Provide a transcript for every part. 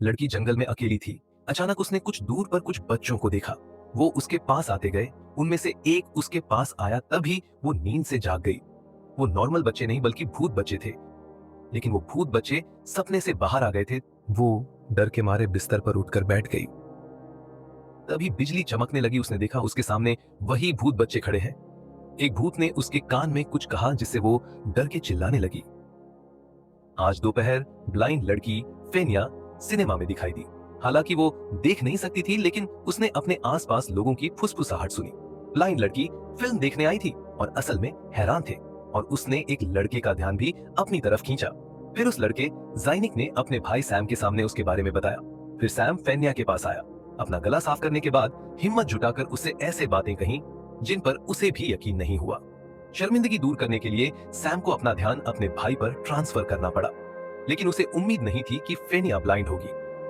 लड़की जंगल में अकेली थी। अचानक उसने कुछ दूर पर कुछ बच्चों को देखा। वो उसके पास आते गए। उनमें से एक उसके पास आया, तभी वो नींद से जाग गई। वो नॉर्मल बच्चे नहीं बल्कि भूत बच्चे थे। लेकिन वो भूत बच्चे सपने से बाहर आ गए थे। वो डर के मारे बिस्तर पर उठकर बैठ गई। तभी बिजली चमकने लगी। उसने देखा उसके सामने वही भूत बच्चे खड़े हैं। एक भूत ने उसके कान में कुछ कहा जिससे वो डर के चिल्लाने लगी। आज दोपहर ब्लाइंड लड़की फेनिया सिनेमा में दिखाई दी। हालांकि वो देख नहीं सकती थी, लेकिन उसने अपने आसपास लोगों की फुसफुसाहट सुनी। ब्लाइंड लड़की फिल्म देखने आई थी और असल में हैरान थे, और उसने एक लड़के का ध्यान भी अपनी तरफ खींचा। फिर उस लड़के ज़ाइनिक ने अपने भाई सैम के सामने उसके बारे में बताया। फिर सैम फेनिया के पास आया। अपना गला साफ करने के बाद हिम्मत जुटाकर उससे ऐसे बातें कहीं जिन पर उसे भी यकीन नहीं हुआ। शर्मिंदगी दूर करने के लिए सैम को अपना ध्यान अपने भाई पर ट्रांसफर करना पड़ा, लेकिन उसे उम्मीद नहीं थी कि फेनिया ब्लाइंड होगी।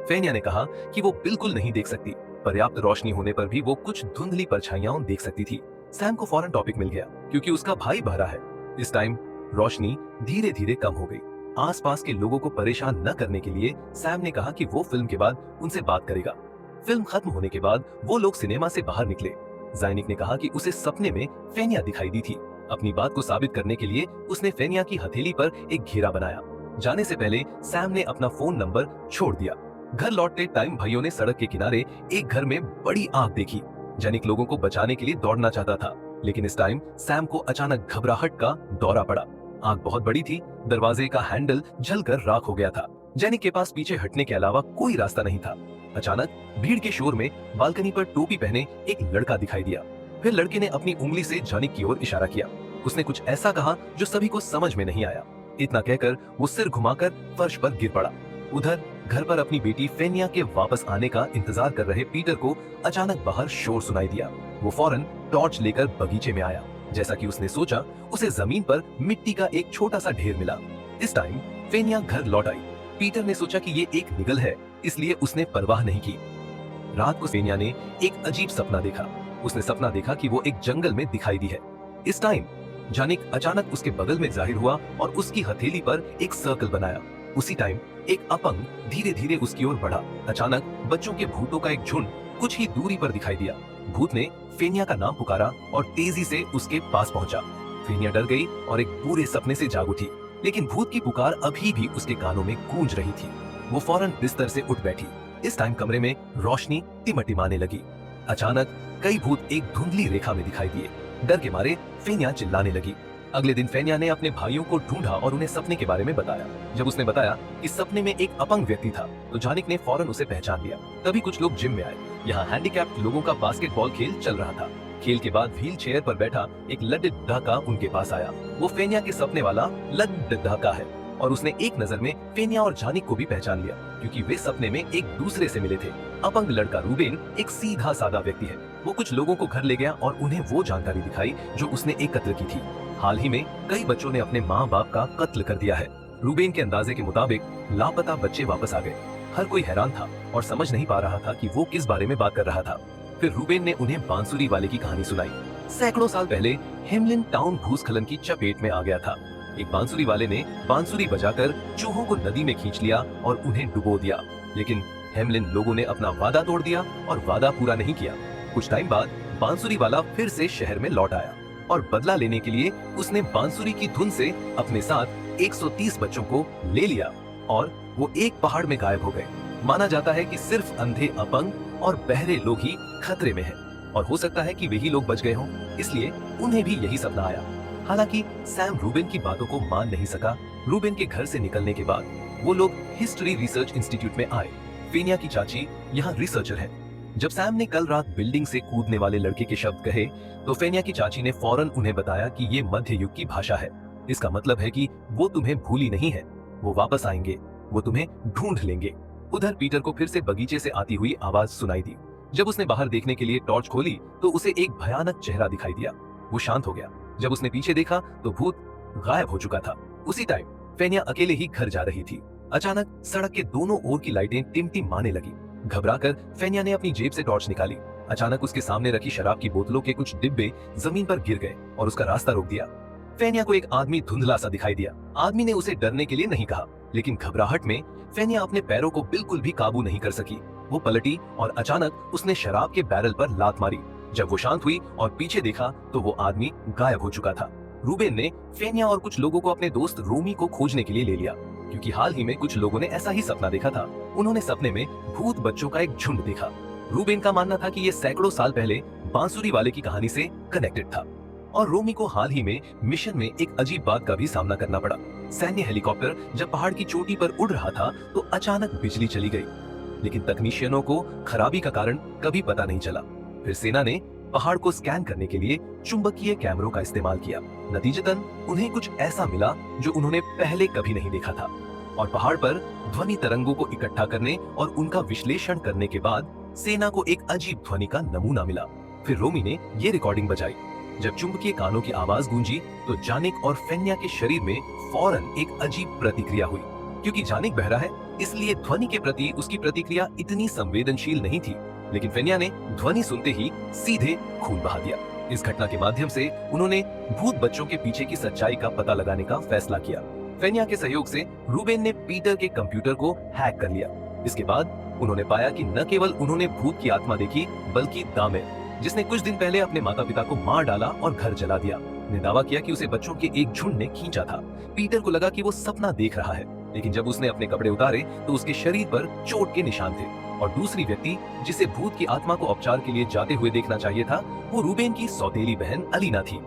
फेनिया ने कहा कि वो बिल्कुल नहीं देख सकती। पर्याप्त रोशनी होने पर भी वो कुछ धुंधली परछाइयां देख सकती थी। सैम को फौरन टॉपिक मिल गया, क्योंकि उसका भाई बहरा है। इस टाइम रोशनी धीरे धीरे कम हो गई। आसपास के लोगों को परेशान न करने के लिए सैम ने कहा कि वो फिल्म के बाद उनसे बात करेगा। फिल्म खत्म होने के बाद वो लोग सिनेमा से बाहर निकले। ज़ाइनिक ने कहा कि उसे सपने में फेनिया दिखाई दी थी। अपनी बात को साबित करने के लिए उसने फेनिया की हथेली पर एक घेरा बनाया। जाने से पहले सैम ने अपना फोन नंबर छोड़ दिया। घर लौटते टाइम भाइयों ने सड़क के किनारे एक घर में बड़ी आग देखी। ज़ाइनिक लोगों को बचाने के लिए दौड़ना चाहता था, लेकिन इस टाइम सैम को अचानक घबराहट का दौरा पड़ा। आग बहुत बड़ी थी। दरवाजे का हैंडल जलकर राख हो गया था। ज़ाइनिक के पास पीछे हटने के अलावा कोई रास्ता नहीं था। अचानक भीड़ के शोर में बालकनी पर टोपी पहने एक लड़का दिखाई दिया। फिर लड़के ने अपनी उंगली से ज़ाइनिक की ओर इशारा किया। उसने कुछ ऐसा कहा जो सभी को समझ में नहीं आया। इतना कहकर वो सिर घुमाकर फर्श पर गिर पड़ा। उधर घर पर अपनी बेटी फेनिया के वापस आने का इंतजार कर रहे पीटर को अचानक बाहर शोर सुनाई दिया। वो फौरन टॉर्च लेकर बगीचे में आया। जैसा कि उसने सोचा, उसे जमीन पर मिट्टी का एक छोटा सा ढेर मिला। इस टाइम फेनिया घर लौट आई। पीटर ने सोचा कि ये एक निगल है, इसलिए उसने परवाह नहीं की। रात को फेनिया ने एक अजीब सपना देखा। उसने सपना देखा कि वो एक जंगल में दिखाई दी है। इस टाइम ज़ाइनिक अचानक उसके बगल में जाहिर हुआ और उसकी हथेली पर एक सर्कल बनाया। उसी टाइम एक अपंग धीरे धीरे उसकी ओर बढ़ा। अचानक बच्चों के भूतों का एक झुंड कुछ ही दूरी पर दिखाई दिया। भूत ने फेनिया का नाम पुकारा और तेजी से उसके पास पहुंचा। फेनिया डर गई और एक पूरे सपने से जाग उठी, लेकिन भूत की पुकार अभी भी उसके कानों में गूंज रही थी। वो फौरन बिस्तर से उठ बैठी। इस टाइम कमरे में रोशनी टिमटिमाने लगी। अचानक कई भूत एक धुंधली रेखा में दिखाई दिए। डर के मारे फेनिया चिल्लाने लगी। अगले दिन फेनिया ने अपने भाइयों को ढूंढा और उन्हें सपने के बारे में बताया। जब उसने बताया कि सपने में एक अपंग व्यक्ति था, तो ज़ाइनिक ने फौरन उसे पहचान लिया। तभी कुछ लोग जिम में आए। यहाँ हैंडीकैप्ड लोगों का बास्केटबॉल खेल चल रहा था। खेल के बाद व्हील चेयर पर बैठा एक लड्डा उनके पास आया। वो फेनिया के सपने वाला लड्डा है, और उसने एक नजर में फेनिया और ज़ाइनिक को भी पहचान लिया, क्योंकि वे सपने में एक दूसरे से मिले थे। अपंग लड़का रूबेन एक सीधा सादा व्यक्ति है। वो कुछ लोगों को घर ले गया और उन्हें वो जानकारी दिखाई जो उसने एकत्र की थी। हाल ही में कई बच्चों ने अपने माँ बाप का कत्ल कर दिया है। रूबेन के अंदाजे के मुताबिक लापता बच्चे वापस आ गए। हर कोई हैरान था और समझ नहीं पा रहा था कि वो किस बारे में बात कर रहा था। फिर रूबेन ने उन्हें बांसुरी वाले की कहानी सुनाई। सैकड़ों साल पहले हेमलिन टाउन भूस्खलन की चपेट में आ गया था। एक बांसुरी वाले ने बांसुरी बजाकर चूहों को नदी में खींच लिया और उन्हें डुबो दिया, लेकिन हेमलिन लोगों ने अपना वादा तोड़ दिया और वादा पूरा नहीं किया। कुछ टाइम बाद बांसुरी वाला फिर से शहर में लौट आया और बदला लेने के लिए उसने बांसुरी की धुन से अपने साथ 130 बच्चों को ले लिया और वो एक पहाड़ में गायब हो गए। माना जाता है कि सिर्फ अंधे, अपंग और बहरे लोग ही खतरे में हैं, और हो सकता है कि वही लोग बच गए हों, इसलिए उन्हें भी यही सपना आया। हालांकि सैम रूबेन की बातों को मान नहीं सका। रूबेन के घर से निकलने के बाद वो लोग हिस्ट्री रिसर्च इंस्टीट्यूट में आए। फेनिया की चाची यहाँ रिसर्चर है। जब सैम ने कल रात बिल्डिंग से कूदने वाले लड़के के शब्द कहे, तो फेनिया की चाची ने फौरन उन्हें बताया कि ये मध्य युग की भाषा है। इसका मतलब है कि वो तुम्हें भूली नहीं है, वो वापस आएंगे, वो तुम्हें ढूंढ लेंगे। उधर पीटर को फिर से बगीचे से आती हुई आवाज सुनाई दी। जब उसने बाहर देखने के लिए टॉर्च खोली, तो उसे एक भयानक चेहरा दिखाई दिया। वो शांत हो गया। जब उसने पीछे देखा, तो भूत गायब हो चुका था। उसी टाइम फेनिया अकेले ही घर जा रही थी। अचानक सड़क के दोनों ओर की लाइटें टिमटिमाने लगी। घबराकर फेनिया ने अपनी जेब से टॉर्च निकाली। अचानक उसके सामने रखी शराब की बोतलों के कुछ डिब्बे जमीन पर गिर गए और उसका रास्ता रोक दिया। फेनिया को एक आदमी धुंधला सा दिखाई दिया। आदमी ने उसे डरने के लिए नहीं कहा, लेकिन घबराहट में फेनिया अपने पैरों को बिल्कुल भी काबू नहीं कर सकी। वो पलटी और अचानक उसने शराब के बैरल पर लात मारी। जब वो शांत हुई और पीछे देखा तो वो आदमी गायब हो चुका था। रूबेन ने फेनिया और कुछ लोगों को अपने दोस्त रोमी को खोजने के लिए ले लिया, क्योंकि हाल ही में कुछ लोगों ने ऐसा ही सपना देखा था। उन्होंने सपने में भूत बच्चों का एक झुंड देखा। रूबेन का मानना था कि ये सैकड़ों साल पहले बांसुरी वाले की कहानी से कनेक्टेड था। और रोमी को हाल ही में मिशन में एक अजीब बात का भी सामना करना पड़ा। सैन्य हेलीकॉप्टर जब पहाड़ की चोटी पर उड़ रहा था तो अचानक बिजली चली गई, लेकिन तकनीशियनों को खराबी का कारण कभी पता नहीं चला। फिर सेना ने पहाड़ को स्कैन करने के लिए चुंबकीय कैमरों का इस्तेमाल किया। नतीजतन उन्हें कुछ ऐसा मिला जो उन्होंने पहले कभी नहीं देखा था। और पहाड़ पर ध्वनि तरंगों को इकट्ठा करने और उनका विश्लेषण करने के बाद सेना को एक अजीब ध्वनि का नमूना मिला। फिर रोमी ने ये रिकॉर्डिंग बजाई। जब चुंबकीय कानों की आवाज गूंजी तो जानिक और फेन्या के शरीर में फौरन एक अजीब प्रतिक्रिया हुई। क्योंकि जानिक बहरा है, इसलिए ध्वनि के प्रति उसकी प्रतिक्रिया इतनी संवेदनशील नहीं थी, लेकिन फेन्या ने ध्वनि सुनते ही सीधे खून बहा दिया। इस घटना के माध्यम से उन्होंने भूत बच्चों के पीछे की सच्चाई का पता लगाने का फैसला किया। फेन्या के सहयोग से रूबेन ने पीटर के कंप्यूटर को हैक कर लिया। इसके बाद उन्होंने पाया कि न केवल उन्होंने भूत की आत्मा देखी, बल्कि दामिर, जिसने कुछ दिन पहले अपने माता पिता को मार डाला और घर जला दिया, ने दावा किया कि उसे बच्चों के एक झुंड ने खींचा था। पीटर को लगा कि वो सपना देख रहा है, लेकिन जब उसने अपने कपड़े उतारे तो उसके शरीर पर चोट के निशान थे। और दूसरी व्यक्ति जिसे भूत की आत्मा को उपचार के लिए जाते हुए देखना चाहिए था, वो रूबेन की सौतेली बहन अलीना थी।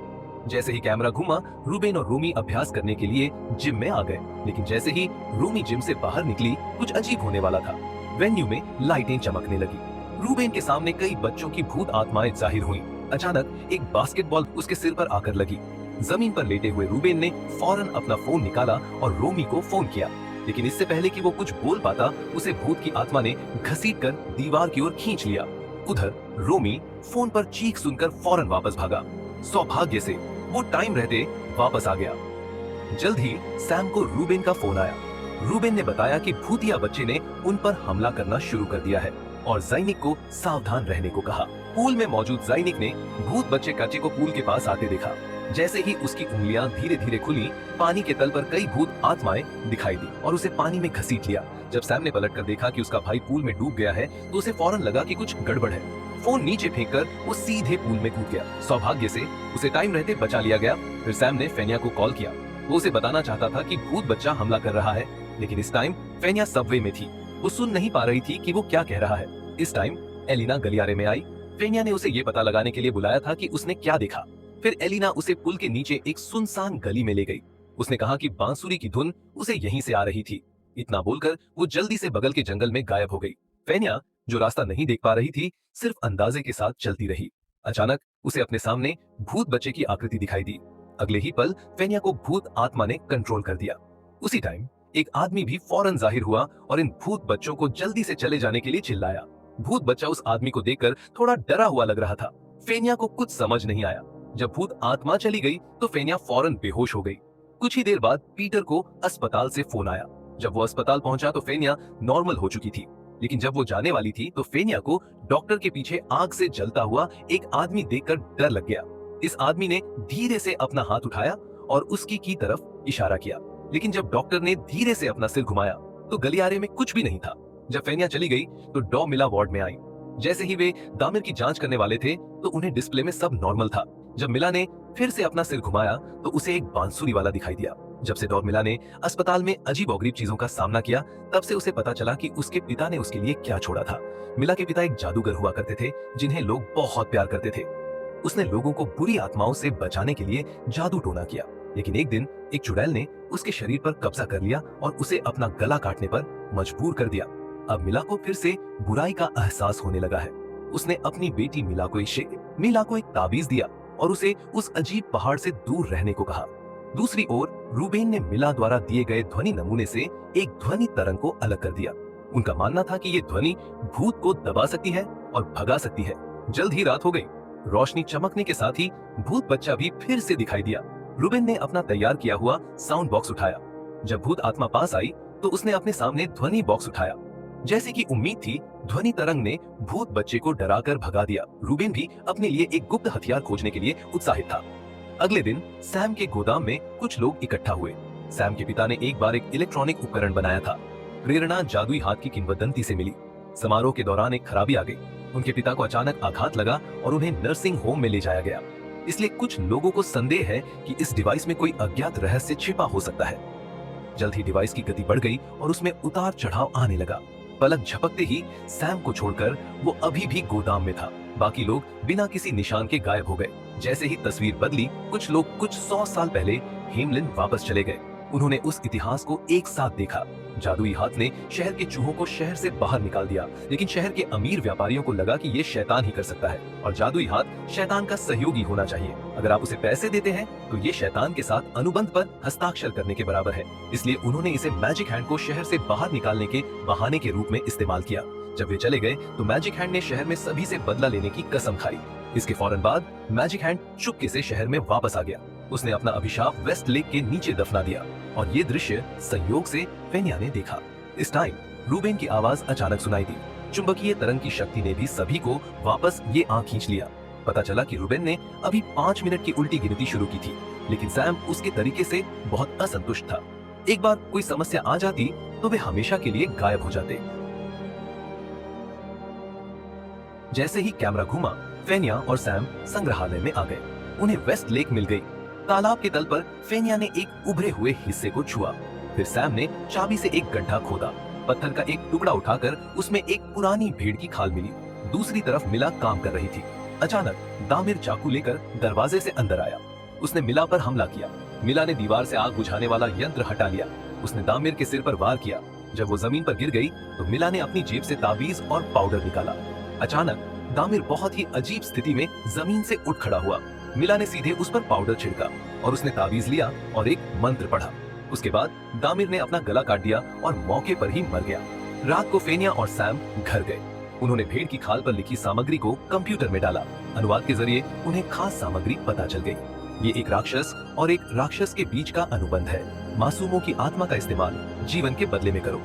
जैसे ही कैमरा घुमा, रूबेन और रोमी अभ्यास करने के लिए जिम में आ गए, लेकिन जैसे ही रोमी जिम से बाहर निकली, कुछ अजीब होने वाला था। वेन्यू में लाइटें चमकने लगी। रूबेन के सामने कई बच्चों की भूत आत्माएं जाहिर हुईं। अचानक एक बास्केटबॉल उसके सिर पर आकर लगी। जमीन पर लेटे हुए रूबेन ने फौरन अपना फोन निकाला और रोमी को फोन किया, लेकिन इससे पहले कि वो कुछ बोल पाता, उसे भूत की आत्मा ने घसीटकर दीवार की ओर खींच लिया। उधर रोमी फोन पर चीख सुनकर फौरन वापस भागा। सौभाग्य से वो टाइम रहते वापस आ गया। जल्द ही सैम को रूबेन का फोन आया। रूबेन ने बताया कि भूतिया बच्चे ने उन पर हमला करना शुरू कर दिया है और ज़ाइनिक को सावधान रहने को कहा। पूल में मौजूद ज़ाइनिक ने भूत बच्चे काचे को पूल के पास आते देखा। जैसे ही उसकी उंगलियां धीरे धीरे खुली, पानी के तल पर कई भूत आत्माएं दिखाई दी और उसे पानी में घसीट लिया। जब सैम ने पलटकर देखा कि उसका भाई पूल में डूब गया है तो उसे फौरन लगा कि कुछ गड़बड़ है। फोन नीचे फेंककर वो सीधे पूल में कूद गया। सौभाग्य से उसे टाइम रहते बचा लिया गया। फिर सैम ने फेन्या को कॉल किया। वो उसे बताना चाहता था कि भूत बच्चा हमला कर रहा है, लेकिन इस टाइम फेन्या सबवे में थी। वो सुन नहीं पा रही थी कि वो क्या कह रहा है। इस टाइम एलिना गलियारे में आई। फेन्या ने उसे ये पता लगाने के लिए बुलाया था कि उसने क्या देखा। फिर एलिना उसे पुल के नीचे एक सुनसान गली में ले गई। उसने कहा कि बांसुरी की धुन उसे यहीं से आ रही थी। इतना बोलकर वो जल्दी से बगल के जंगल में गायब हो गई। फेन्या, जो रास्ता नहीं देख पा रही थी, सिर्फ अंदाजे के साथ चलती रही। अचानक उसे अपने सामने भूत बच्चे की आकृति दिखाई दी। अगले ही पल फेन्या को भूत आत्मा ने कंट्रोल कर दिया। उसी टाइम एक आदमी भी फौरन जाहिर हुआ और इन भूत बच्चों को जल्दी से चले जाने के लिए चिल्लाया। भूत बच्चा उस आदमी को देखकर थोड़ा डरा हुआ लग रहा था। फेन्या को कुछ समझ नहीं आया। जब भूत आत्मा चली गई तो फेन्या फौरन बेहोश हो गई। कुछ ही देर बाद पीटर को अस्पताल से फोन आया। जब वो अस्पताल पहुंचा तो फेन्या नॉर्मल हो चुकी थी, लेकिन जब वो जाने वाली थी तो फेन्या को डॉक्टर के पीछे आग से जलता हुआ एक आदमी देखकर डर लग गया। इस आदमी ने धीरे से अपना हाथ उठाया और उसकी की तरफ इशारा किया, लेकिन जब डॉक्टर ने धीरे से अपना सिर घुमाया तो गलियारे में कुछ भी नहीं था। जब फेन्या चली गई तो डॉ मिला वार्ड में आई। जैसे ही वे दामिर की जांच करने वाले थे तो उन्हें डिस्प्ले में सब नॉर्मल था। जब मिला ने फिर से अपना सिर घुमाया तो उसे एक बांसुरी वाला दिखाई दिया। जब से डॉ मिला ने अस्पताल में अजीबोगरीब चीजों का सामना किया, तब से उसे पता चला कि उसके पिता ने उसके लिए क्या छोड़ा था। मिला के पिता एक जादूगर हुआ करते थे जिन्हें लोग बहुत प्यार करते थे। उसने लोगों को बुरी आत्माओं से बचाने के लिए जादू टोना किया, लेकिन एक दिन एक चुड़ैल ने उसके शरीर पर कब्जा कर लिया और उसे अपना गला काटने पर मजबूर कर दिया। अब मिला को फिर से बुराई का एहसास होने लगा है। उसने अपनी बेटी मिला को एक ताबीज दिया और उसे उस अजीब पहाड़ से दूर रहने को कहा। दूसरी ओर रूबेन ने मिला द्वारा दिए गए ध्वनि नमूने से एक ध्वनि तरंग को अलग कर दिया। उनका मानना था कि ये ध्वनि भूत को दबा सकती है और भगा सकती है। जल्द ही रात हो गई। रोशनी चमकने के साथ ही भूत बच्चा भी फिर से दिखाई दिया। रूबेन ने अपना तैयार किया हुआ साउंड बॉक्स उठाया। जब भूत आत्मा पास आई तो उसने अपने सामने ध्वनि बॉक्स उठाया। जैसे कि उम्मीद थी, ध्वनि तरंग ने भूत बच्चे को डराकर भगा दिया। रूबेन भी अपने लिए एक गुप्त हथियार खोजने के लिए उत्साहित था। अगले दिन सैम के गोदाम में कुछ लोग इकट्ठा हुए। सैम के पिता ने एक बार एक इलेक्ट्रॉनिक उपकरण बनाया था। प्रेरणा जादुई हाथ की किंवदंती से मिली। समारोह के दौरान एक खराबी आ गई। उनके पिता को अचानक आघात लगा और उन्हें नर्सिंग होम में ले जाया गया। इसलिए कुछ लोगों को संदेह है कि इस डिवाइस में कोई अज्ञात रहस्य छिपा हो सकता है। जल्द ही डिवाइस की गति बढ़ गई और उसमें उतार चढ़ाव आने लगा। पलक झपकते ही सैम को छोड़कर वो अभी भी गोदाम में था। बाकी लोग बिना किसी निशान के गायब हो गए। जैसे ही तस्वीर बदली, कुछ लोग कुछ 100 साल पहले हेमलिन वापस चले गए। उन्होंने उस इतिहास को एक साथ देखा। जादुई हाथ ने शहर के चूहों को शहर से बाहर निकाल दिया, लेकिन शहर के अमीर व्यापारियों को लगा कि ये शैतान ही कर सकता है और जादुई हाथ शैतान का सहयोगी होना चाहिए। अगर आप उसे पैसे देते हैं तो ये शैतान के साथ अनुबंध पर हस्ताक्षर करने के बराबर है। इसलिए उन्होंने इसे मैजिक हैंड को शहर से बाहर निकालने के बहाने के रूप में इस्तेमाल किया। जब वे चले गए तो मैजिक हैंड ने शहर में सभी से बदला लेने की कसम खाई। इसके फौरन बाद मैजिक हैंड चुपके से शहर में वापस आ गया। उसने अपना अभिशाप वेस्ट लेक के नीचे दफना दिया और ये दृश्य संयोग से फेनिया ने देखा। इस टाइम रूबेन की आवाज अचानक सुनाई दी। चुंबकीय तरंग की शक्ति ने भी सभी को वापस ये आंख खींच लिया। पता चला कि रूबेन ने अभी 5 मिनट की उल्टी गिनती शुरू की थी, लेकिन सैम उसके तरीके से बहुत असंतुष्ट था। एक बार कोई समस्या आ जाती तो वे हमेशा के लिए गायब हो जाते। जैसे ही कैमरा घूमा, फेनिया और सैम संग्रहालय में आ गए। उन्हें वेस्ट लेक मिल गई। तालाब के तल पर फेनिया ने एक उभरे हुए हिस्से को छुआ। फिर सैम ने चाबी से एक गड्ढा खोदा। पत्थर का एक टुकड़ा उठाकर उसमें एक पुरानी भेड़ की खाल मिली। दूसरी तरफ मिला काम कर रही थी। अचानक दामिर चाकू लेकर दरवाजे से अंदर आया। उसने मिला पर हमला किया। मिला ने दीवार से आग बुझाने वाला यंत्र हटा लिया। उसने दामिर के सिर पर वार किया। जब वो जमीन पर गिर गई तो मिला ने अपनी जेब से ताबीज और पाउडर निकाला। अचानक दामिर बहुत ही अजीब स्थिति में जमीन से उठ खड़ा हुआ। मिला ने सीधे उस पर पाउडर छिड़का और उसने ताबीज लिया और एक मंत्र पढ़ा। उसके बाद दामिर ने अपना गला काट दिया और मौके पर ही मर गया। रात को फेनिया और सैम घर गए। उन्होंने भेड़ की खाल पर लिखी सामग्री को कंप्यूटर में डाला। अनुवाद के जरिए उन्हें खास सामग्री पता चल गई। ये एक राक्षस और एक राक्षस के बीच का अनुबंध है। मासूमों की आत्मा का इस्तेमाल जीवन के बदले में करो।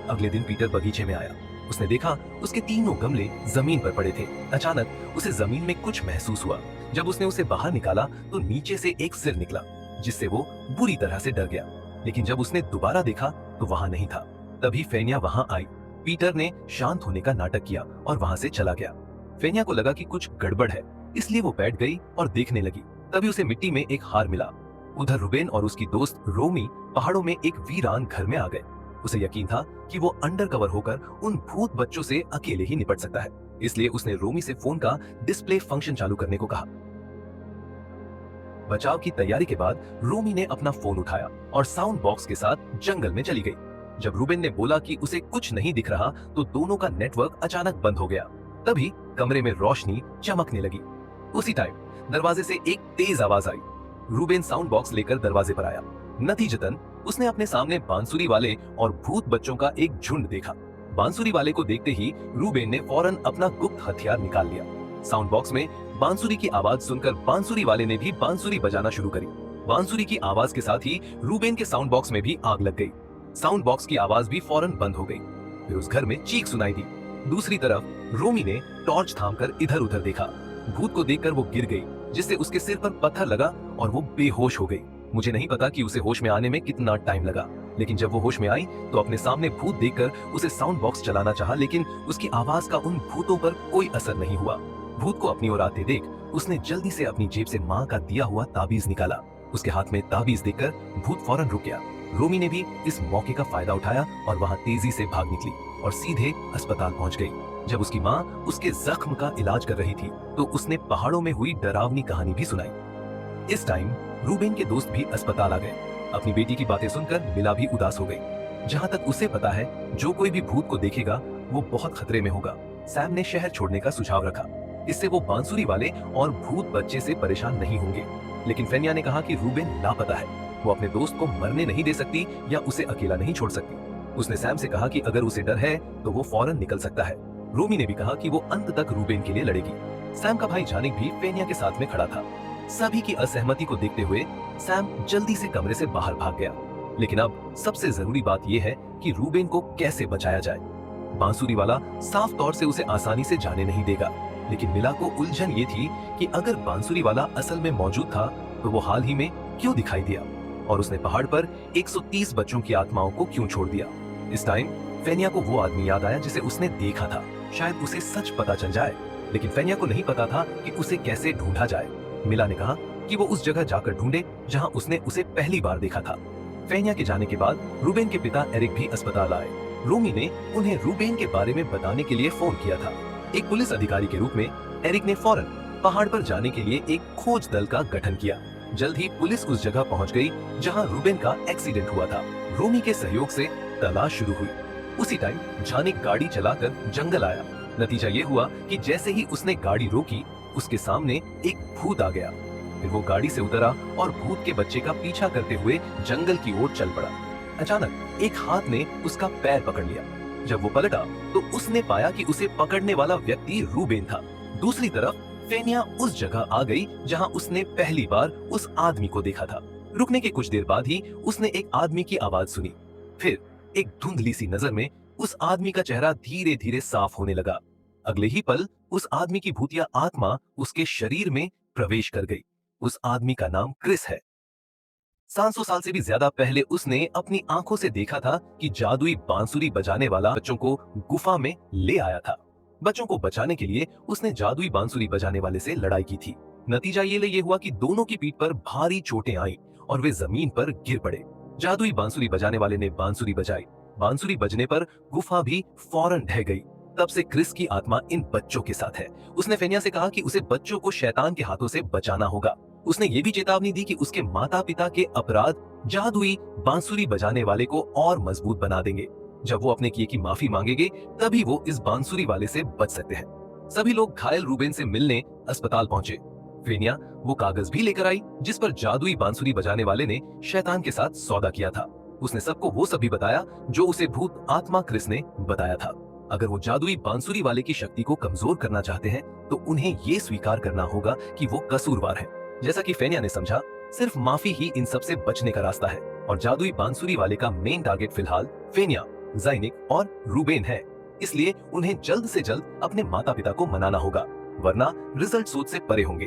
अगले दिन पीटर बगीचे में आया। उसने देखा उसके तीनों गमले जमीन पर पड़े थे। अचानक उसे जमीन में कुछ महसूस हुआ। जब उसने उसे बाहर निकाला तो नीचे से एक सिर निकला, जिससे वो बुरी तरह से डर गया। लेकिन जब उसने दोबारा देखा तो वहां नहीं था। तभी फेनिया वहां आई। पीटर ने शांत होने का नाटक किया और वहां से चला गया। फेनिया को लगा कि कुछ गड़बड़ है, इसलिए वो बैठ गई और देखने लगी। तभी उसे मिट्टी में एक हार मिला। उधर रूबेन और उसकी दोस्त रोमी पहाड़ों में एक वीरान घर में आ गए। उसे यकीन था कि वो अंडर कवर होकर उन भूत बच्चों से अकेले ही निपट सकता है, इसलिए उसने रोमी से फोन का डिस्प्ले फंक्शन चालू करने को कहा। बचाव की तैयारी के बाद रोमी ने अपना फोन उठाया और साउंड बॉक्स के साथ जंगल में चली गई। जब रूबेन ने बोला कि उसे कुछ नहीं दिख रहा तो दोनों का नेटवर्क अचानक बंद हो गया। तभी कमरे में रोशनी चमकने लगी। उसी टाइम दरवाजे से एक तेज आवाज आई। रूबेन साउंड बॉक्स लेकर दरवाजे पर आया। नतीजतन उसने अपने सामने बांसुरी वाले और भूत बच्चों का एक झुंड देखा। बांसुरी वाले को देखते ही रूबेन ने फौरन अपना गुप्त हथियार निकाल लिया। साउंड बॉक्स में बांसुरी की आवाज सुनकर बांसुरी वाले ने भी बांसुरी बजाना शुरू करी। बांसुरी की आवाज के साथ ही रूबेन के साउंड बॉक्स में भी आग लग गई। साउंड बॉक्स की आवाज भी फौरन बंद हो गई। फिर उस घर में चीख सुनाई दी। दूसरी तरफ रोमी ने टॉर्च थामकर इधर उधर देखा। भूत को देखकर वो गिर गई, जिससे उसके सिर पर पत्थर लगा और वो बेहोश हो गई। मुझे नहीं पता कि उसे होश में आने में कितना टाइम लगा, लेकिन जब वो होश में आई तो अपने सामने भूत देखकर उसे साउंड बॉक्स चलाना चाहा, लेकिन उसकी आवाज का उन भूतों पर कोई असर नहीं हुआ। भूत को अपनी ओर आते देख उसने जल्दी से अपनी जेब से माँ का दिया हुआ ताबीज निकाला। उसके हाथ में ताबीज देखकर भूत फौरन रुक गया। रोमी ने भी इस मौके का फायदा उठाया और वहाँ तेजी से भाग निकली और सीधे अस्पताल पहुँच गई। जब उसकी माँ उसके जख्म का इलाज कर रही थी तो उसने पहाड़ों में हुई डरावनी कहानी भी सुनाई। इस टाइम रूबेन के दोस्त भी अस्पताल आ गए। अपनी बेटी की बातें सुनकर मिला भी उदास हो गई। जहाँ तक उसे पता है, जो कोई भी भूत को देखेगा वो बहुत खतरे में होगा। सैम ने शहर छोड़ने का सुझाव रखा, इससे वो बांसुरी वाले और भूत बच्चे से परेशान नहीं होंगे। लेकिन फेनिया ने कहा कि रूबेन लापता है, वो अपने दोस्त को मरने नहीं दे सकती या उसे अकेला नहीं छोड़ सकती। उसने सैम से कहा कि अगर उसे डर है तो वो फौरन निकल सकता है। रोमी ने भी कहा कि वो अंत तक रूबेन के लिए लड़ेगी। सैम का भाई जानिक भी फेनिया के साथ में खड़ा था। सभी की असहमति को देखते हुए सैम जल्दी से कमरे से बाहर भाग गया। लेकिन अब सबसे जरूरी बात यह है कि रूबेन को कैसे बचाया जाए। बांसुरी वाला साफ तौर से उसे आसानी से जाने नहीं देगा, लेकिन मिला को उलझन ये थी कि अगर बांसुरी वाला असल में मौजूद था तो वो हाल ही में क्यों दिखाई दिया। और उसने पहाड़ पर 130 बच्चों की आत्माओं को क्यों छोड़ दिया। इस टाइम फेनिया को वो आदमी याद आया जिसे उसने देखा था। शायद उसे सच पता चल जाए, लेकिन फेनिया को नहीं पता था कि उसे कैसे ढूंढा जाए। मिला ने कहा कि वो उस जगह जाकर ढूंढे जहां उसने उसे पहली बार देखा था। फेनिया के जाने के बाद रूबेन के पिता एरिक भी अस्पताल आए। रोमी ने उन्हें रूबेन के बारे में बताने के लिए फोन किया था। एक पुलिस अधिकारी के रूप में एरिक ने फौरन पहाड़ पर जाने के लिए एक खोज दल का गठन किया। जल्द ही पुलिस उस जगह पहुंच गई जहां रूबेन का एक्सीडेंट हुआ था। रोमी के सहयोग से तलाश शुरू हुई। उसी टाइम जानिक गाड़ी चलाकर जंगल आया। नतीजा ये हुआ कि जैसे ही उसने गाड़ी रोकी, उसके सामने एक भूत आ गया। फिर वो गाड़ी से उतरा और भूत के बच्चे का पीछा करते हुए जंगल की ओर चल पड़ा। अचानक एक हाथ ने उसका पैर पकड़ लिया। जब वो पलटा तो उसने पाया कि उसे पकड़ने वाला व्यक्ति रूबेन था। दूसरी तरफ फेनिया उस जगह आ गई जहां उसने पहली बार उस आदमी को देखा था। रुकने के कुछ देर बाद ही उसने एक आदमी की आवाज सुनी। फिर एक धुंधली सी नजर में उस आदमी का चेहरा धीरे धीरे साफ होने लगा। अगले ही पल उस आदमी की भूतिया आत्मा उसके शरीर में प्रवेश कर गई। उस आदमी का नाम क्रिस है। 700 साल से भी ज्यादा पहले उसने अपनी आंखों से देखा था कि जादुई बांसुरी बजाने वाला बच्चों को गुफा में ले आया था। बच्चों को बचाने के लिए उसने जादुई बांसुरी बजाने वाले से लड़ाई की थी। नतीजा ये हुआ कि दोनों की पीठ पर भारी चोटें आईं और वे जमीन पर गिर पड़े। जादुई बांसुरी बजाने वाले ने बांसुरी बजाई। बांसुरी बजने पर गुफा भी फौरन ढह गई। तब से क्रिस की आत्मा इन बच्चों के साथ है। उसने फेनिया से कहा कि उसे बच्चों को शैतान के हाथों से बचाना होगा। उसने ये भी चेतावनी दी कि उसके माता पिता के अपराध जादुई बांसुरी बजाने वाले को और मजबूत बना देंगे। जब वो अपने किए की माफी मांगेंगे, तभी वो इस बांसुरी वाले से बच सकते हैं। सभी लोग घायल रूबेन से मिलने अस्पताल पहुंचे। फेनिया वो कागज भी लेकर आई जिस पर जादुई बांसुरी बजाने वाले ने शैतान के साथ सौदा किया था। उसने सबको वो सब भी बताया जो उसे भूत आत्मा क्रिस ने बताया था। अगर वो जादुई बांसुरी वाले की शक्ति को कमजोर करना चाहते हैं तो उन्हें ये स्वीकार करना होगा कि वो कसूरवार है। जैसा कि फेनिया ने समझा, सिर्फ माफी ही इन सब से बचने का रास्ता है और जादुई बांसुरी वाले का मेन टारगेट फिलहाल फेनिया, ज़ाइनिक और रूबेन है। इसलिए उन्हें जल्द से जल्द अपने माता पिता को मनाना होगा, वरना रिजल्ट सोच से परे होंगे।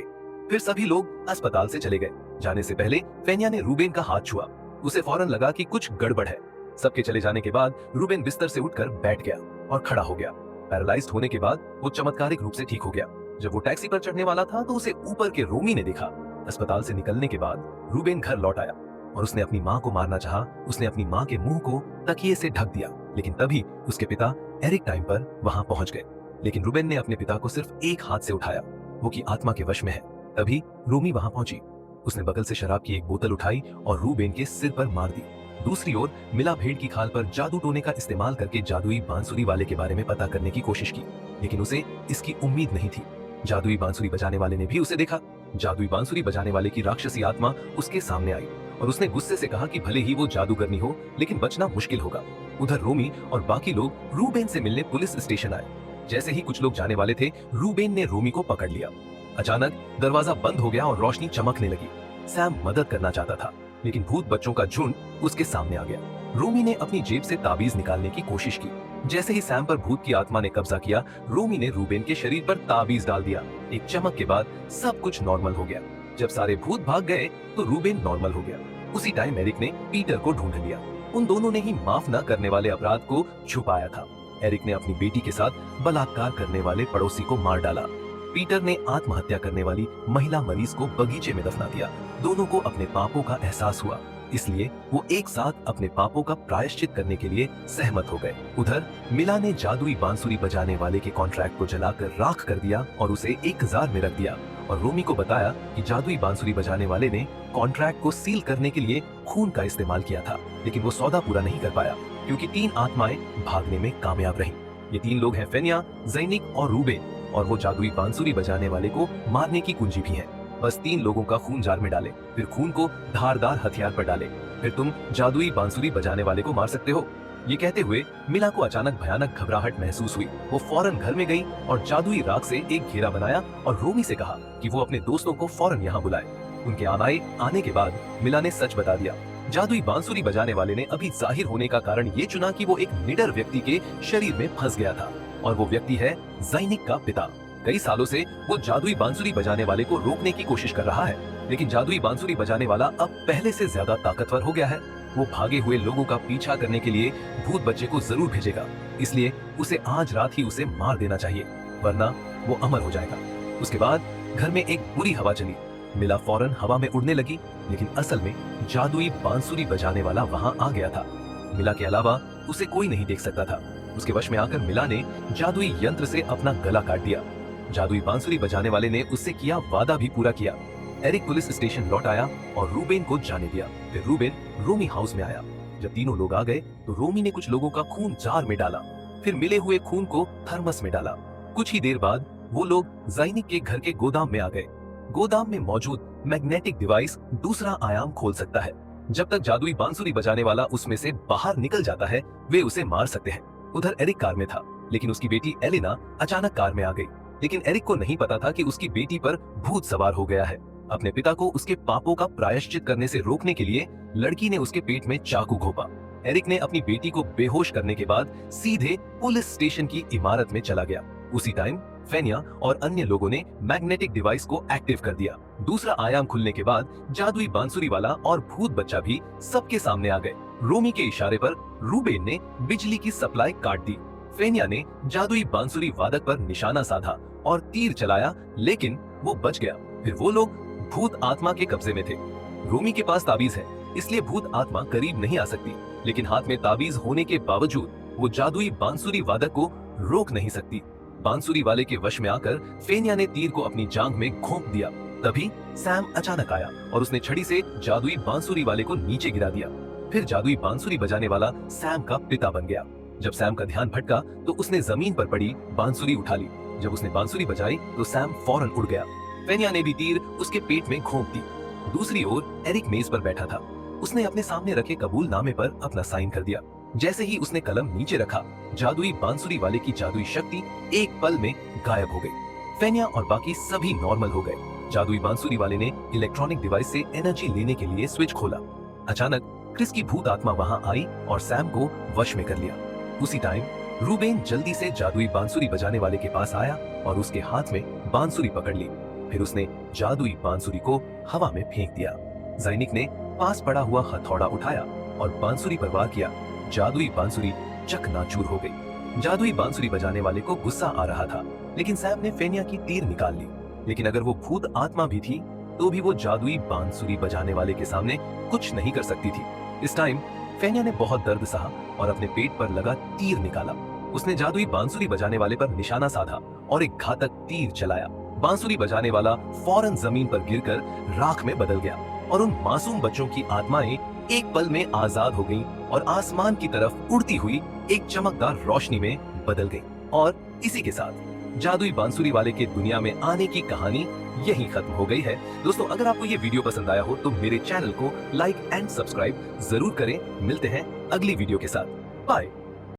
फिर सभी लोग अस्पताल से चले गए। जाने से पहले फेनिया ने रूबेन का हाथ छुआ। उसे फौरन लगा कि कुछ गड़बड़ है। सबके चले जाने के बाद रूबेन बिस्तर से उठकर बैठ गया और खड़ा हो गया। पैरालाइज्ड होने के बाद वो चमत्कारिक रूप से ठीक हो गया। जब वो टैक्सी पर चढ़ने वाला था तो उसे ऊपर के रोमी ने देखा। अस्पताल से निकलने के बाद रूबेन घर लौट आया और उसने अपनी माँ को मारना चाहा। उसने अपनी माँ के मुंह को तकिए से ढक दिया, लेकिन तभी उसके पिता एरिक टाइम पर वहां पहुंच गए। लेकिन रूबेन ने अपने पिता को सिर्फ एक हाथ से उठाया, वो की आत्मा के वश में है। तभी रोमी वहां पहुंची। उसने बगल से शराब की एक बोतल उठाई और रूबेन के सिर पर मार दी। दूसरी ओर मिला भेड़ की खाल पर जादू टोने का इस्तेमाल करके जादुई बांसुरी वाले के बारे में पता करने की कोशिश की, लेकिन उसे इसकी उम्मीद नहीं थी। जादुई बांसुरी बजाने वाले ने भी उसे देखा। जादुई बांसुरी बजाने वाले की राक्षसी आत्मा उसके सामने आई और उसने गुस्से से कहा कि भले ही वो जादूगरनी हो, लेकिन बचना मुश्किल होगा। उधर रोमी और बाकी लोग रूबेन से मिलने पुलिस स्टेशन आए। जैसे ही कुछ लोग जाने वाले थे, रूबेन ने रोमी को पकड़ लिया। अचानक दरवाजा बंद हो गया और रोशनी चमकने लगी। सैम मदद करना चाहता था, लेकिन भूत बच्चों का झुंड उसके सामने आ गया। रोमी ने अपनी जेब से ताबीज निकालने की कोशिश की। जैसे ही सैम पर भूत की आत्मा ने कब्जा किया, रोमी ने रूबेन के शरीर पर ताबीज डाल दिया। एक चमक के बाद सब कुछ नॉर्मल हो गया। जब सारे भूत भाग गए तो रूबेन नॉर्मल हो गया। उसी टाइम एरिक ने पीटर को ढूंढ लिया। उन दोनों ने ही माफ न करने वाले अपराध को छुपाया था। एरिक ने अपनी बेटी के साथ बलात्कार करने वाले पड़ोसी को मार डाला। पीटर ने आत्महत्या करने वाली महिला मरीज को बगीचे में दफना दिया। दोनों को अपने पापों का एहसास हुआ, इसलिए वो एक साथ अपने पापों का प्रायश्चित करने के लिए सहमत हो गए। उधर मिला ने जादुई बांसुरी बजाने वाले के कॉन्ट्रैक्ट को जलाकर राख कर दिया और उसे एक जार में रख दिया और रोमी को बताया कि जादुई बांसुरी बजाने वाले ने कॉन्ट्रैक्ट को सील करने के लिए खून का इस्तेमाल किया था, लेकिन वो सौदा पूरा नहीं कर पाया क्योंकि 3 आत्माएं भागने में कामयाब रहीं। ये 3 लोग हैं फेनिया, ज़ैनिक और रूबेन, और वो जादुई बांसुरी बजाने वाले को मारने की कुंजी भी है। बस 3 लोगों का खून जार में डाले, फिर खून को धारदार हथियार पर डाले, फिर तुम जादुई बांसुरी बजाने वाले को मार सकते हो। ये कहते हुए मिला को अचानक भयानक घबराहट महसूस हुई। वो फौरन घर में गई और जादुई राख से एक घेरा बनाया और रोमी से कहा कि वो अपने दोस्तों को फौरन यहाँ बुलाए। उनके आने के बाद मिला ने सच बता दिया। जादुई बांसुरी बजाने वाले ने अभी जाहिर होने का कारण ये चुना कि वो एक निडर व्यक्ति के शरीर में फंस गया था और वो व्यक्ति है ज़ैनिक का पिता। कई सालों से वो जादुई बांसुरी बजाने वाले को रोकने की कोशिश कर रहा है, लेकिन जादुई बांसुरी बजाने वाला अब पहले से ज्यादा ताकतवर हो गया है। वो भागे हुए लोगों का पीछा करने के लिए भूत बच्चे को जरूर भेजेगा, इसलिए उसे आज रात ही उसे मार देना चाहिए, वरना वो अमर हो जाएगा। उसके बाद घर में एक बुरी हवा चली। मिला फौरन हवा में उड़ने लगी, लेकिन असल में जादुई बांसुरी बजाने वाला वहां आ गया था। मिला के अलावा उसे कोई नहीं देख सकता था। उसके वश में आकर मिला ने जादुई यंत्र से अपना गला काट दिया। जादुई बांसुरी बजाने वाले ने उससे किया वादा भी पूरा किया। एरिक पुलिस स्टेशन लौट आया और रूबेन को जाने दिया। फिर रूबेन रोमी हाउस में आया। जब तीनों लोग आ गए तो रोमी ने कुछ लोगों का खून जार में डाला, फिर मिले हुए खून को थर्मस में डाला। कुछ ही देर बाद वो लोग ज़ाइनिक के घर के गोदाम में आ गए। गोदाम में मौजूद मैग्नेटिक डिवाइस दूसरा आयाम खोल सकता है। जब तक जादुई बांसुरी बजाने वाला उसमें से बाहर निकल जाता है, वे उसे मार सकते हैं। उधर एरिक कार में था, लेकिन उसकी बेटी एलेना अचानक कार में आ गई। लेकिन एरिक को नहीं पता था कि उसकी बेटी पर भूत सवार हो गया है। अपने पिता को उसके पापों का प्रायश्चित करने से रोकने के लिए लड़की ने उसके पेट में चाकू घोंपा। एरिक ने अपनी बेटी को बेहोश करने के बाद सीधे पुलिस स्टेशन की इमारत में चला गया। उसी टाइम फेनिया और अन्य लोगों ने मैग्नेटिक डिवाइस को एक्टिव कर दिया। दूसरा आयाम खुलने के बाद जादुई बांसुरी वाला और भूत बच्चा भी सबके सामने आ गए। रोमी के इशारे पर रूबेन ने बिजली की सप्लाई काट दी। फेनिया ने जादुई बांसुरी वादक पर निशाना साधा और तीर चलाया, लेकिन वो बच गया। फिर वो लोग भूत आत्मा के कब्जे में थे। रोमी के पास ताबीज है, इसलिए भूत आत्मा करीब नहीं आ सकती, लेकिन हाथ में ताबीज होने के बावजूद वो जादुई बांसुरी वादक को रोक नहीं सकती। बांसुरी वाले के वश में आकर फेनिया ने तीर को अपनी जांघ में घोंप दिया। तभी सैम अचानक आया और उसने छड़ी से जादुई बांसुरी वाले को नीचे गिरा दिया। फिर जादुई बांसुरी बजाने वाला सैम का पिता बन गया। जब सैम का ध्यान भटका तो उसने जमीन पर पड़ी बांसुरी उठा ली। जब उसने बांसुरी बजाई तो सैम फौरन उड़ गया। फेनिया ने भी तीर उसके पेट में घोंप दी। दूसरी ओर एरिक मेज पर बैठा था। उसने अपने सामने रखे कबूलनामे पर अपना साइन कर दिया। जैसे ही उसने कलम नीचे रखा, जादुई बांसुरी वाले की जादुई शक्ति एक पल में गायब हो गई। फेनिया और बाकी सभी नॉर्मल हो गए। जादुई बांसुरी वाले ने इलेक्ट्रॉनिक डिवाइस से एनर्जी लेने के लिए स्विच खोला। अचानक क्रिस की भूत आत्मा वहां आई और सैम को वश में कर लिया। उसी टाइम रूबेन जल्दी से जादुई बांसुरी बजाने वाले के पास आया और उसके हाथ में बांसुरी पकड़ ली। फिर उसने जादुई बांसुरी को हवा में फेंक दिया। ज़ाइनिक ने पास पड़ा हुआ हथौड़ा उठाया और बांसुरी पर वार किया। जादुई बांसुरी चकनाचूर हो गई। जादुई बांसुरी बजाने वाले को गुस्सा आ रहा था, लेकिन सैम ने फेनिया की तीर निकाल ली। लेकिन अगर वो भूत आत्मा भी थी तो भी वो जादुई बांसुरी बजाने वाले के सामने कुछ नहीं कर सकती थी। इस टाइम फेनिया ने बहुत दर्द सहा और अपने पेट पर लगा तीर निकाला। उसने जादुई बांसुरी बजाने वाले पर निशाना साधा और एक घातक तीर चलाया। बांसुरी बजाने वाला फौरन जमीन पर गिरकर राख में बदल गया और उन मासूम बच्चों की आत्माएं एक पल में आजाद हो गईं और आसमान की तरफ उड़ती हुई एक चमकदार रोशनी में बदल गईं। और इसी के साथ जादुई बांसुरी वाले के दुनिया में आने की कहानी यहीं खत्म हो गई है। दोस्तों, अगर आपको ये वीडियो पसंद आया हो तो मेरे चैनल को लाइक एंड सब्सक्राइब जरूर करें। मिलते हैं अगली वीडियो के साथ। बाय।